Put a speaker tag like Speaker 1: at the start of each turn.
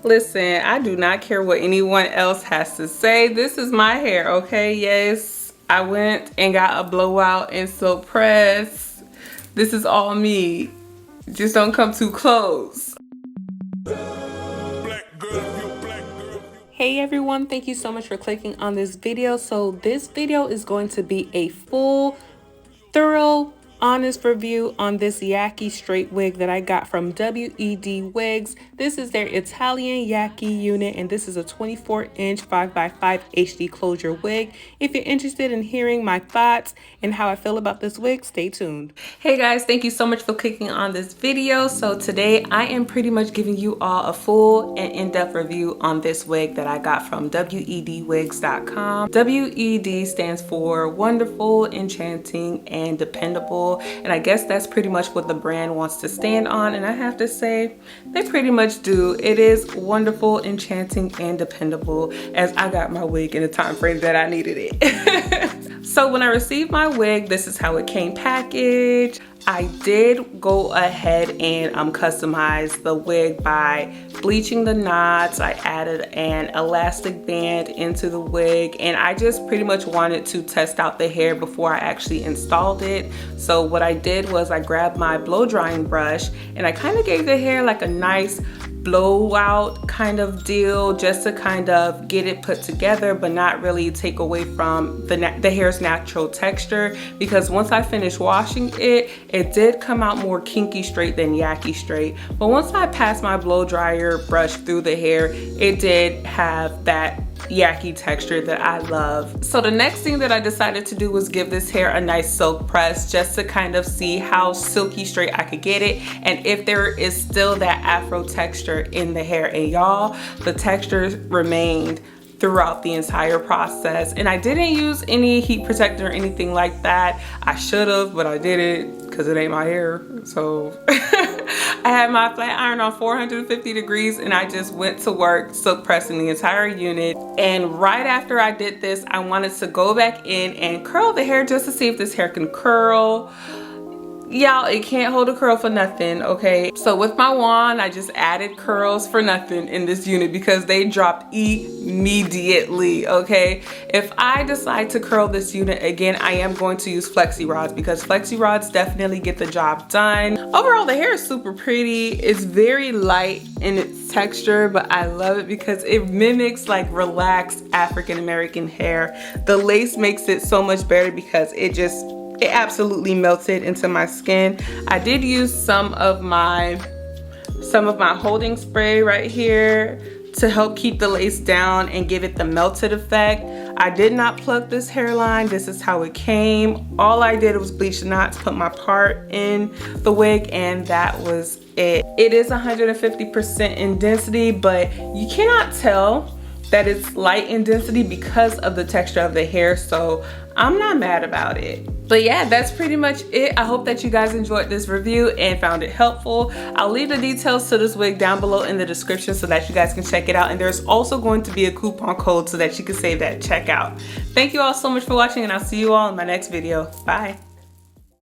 Speaker 1: Listen, I do not care what anyone else has to say. This is my hair, okay? Yes, I went and got a blowout and silk press. This is all me. Just don't come too close. Hey everyone, thank you so much for clicking on this video. So this video is going to be a full, thorough, honest review on this Yaki straight wig that I got from WEDWigs. This is their Italian Yaki unit, and this is a 24-inch 5x5 HD closure wig. If you're interested in hearing my thoughts and how I feel about this wig, stay tuned. Hey guys, thank you so much for clicking on this video. So today I am pretty much giving you all a full and in-depth review on this wig that I got from WEDwigs.com. WED stands for wonderful, enchanting, and dependable. And I guess that's pretty much what the brand wants to stand on, and I have to say they pretty much do. It is wonderful, enchanting, and dependable, as I got my wig in the time frame that I needed it. So when I received my wig, this is how it came packaged. I did go ahead and customize the wig by bleaching the knots. I added an elastic band into the wig, and I just pretty much wanted to test out the hair before I actually installed it. So what I did was I grabbed my blow drying brush and I kind of gave the hair like a nice blowout kind of deal, just to kind of get it put together but not really take away from the hair's natural texture, because once I finished washing it, it did come out more kinky straight than Yaki straight. But once I passed my blow dryer brush through the hair, it did have that Yaki texture that I love. So the next thing that I decided to do was give this hair a nice silk press, just to kind of see how silky straight I could get it and if there is still that afro texture in the hair. And y'all, the texture remained throughout the entire process, and I didn't use any heat protector or anything like that. I should have, but I didn't because it ain't my hair. So I had my flat iron on 450 degrees and I just went to work silk pressing the entire unit. And right after I did this, I wanted to go back in and curl the hair just to see if this hair can curl. Y'all, it can't hold a curl for nothing, okay? So with my wand, I just added curls for nothing in this unit because they dropped immediately, okay? If I decide to curl this unit again, I am going to use flexi rods because flexi rods definitely get the job done. Overall, the hair is super pretty. It's very light in its texture, but I love it because it mimics like relaxed African-American hair. The lace makes it so much better because it absolutely melted into my skin. I did use some of my holding spray right here to help keep the lace down and give it the melted effect. I did not plug this hairline. This is how it came. All I did was bleach the knots, put my part in the wig, and that was it. It is 150% in density, but you cannot tell that it's light in density because of the texture of the hair, so I'm not mad about it. But yeah, that's pretty much it. I hope that you guys enjoyed this review and found it helpful. I'll leave the details to this wig down below in the description so that you guys can check it out, and there's also going to be a coupon code so that you can save that checkout. Thank you all so much for watching, and I'll see you all in my next video. Bye.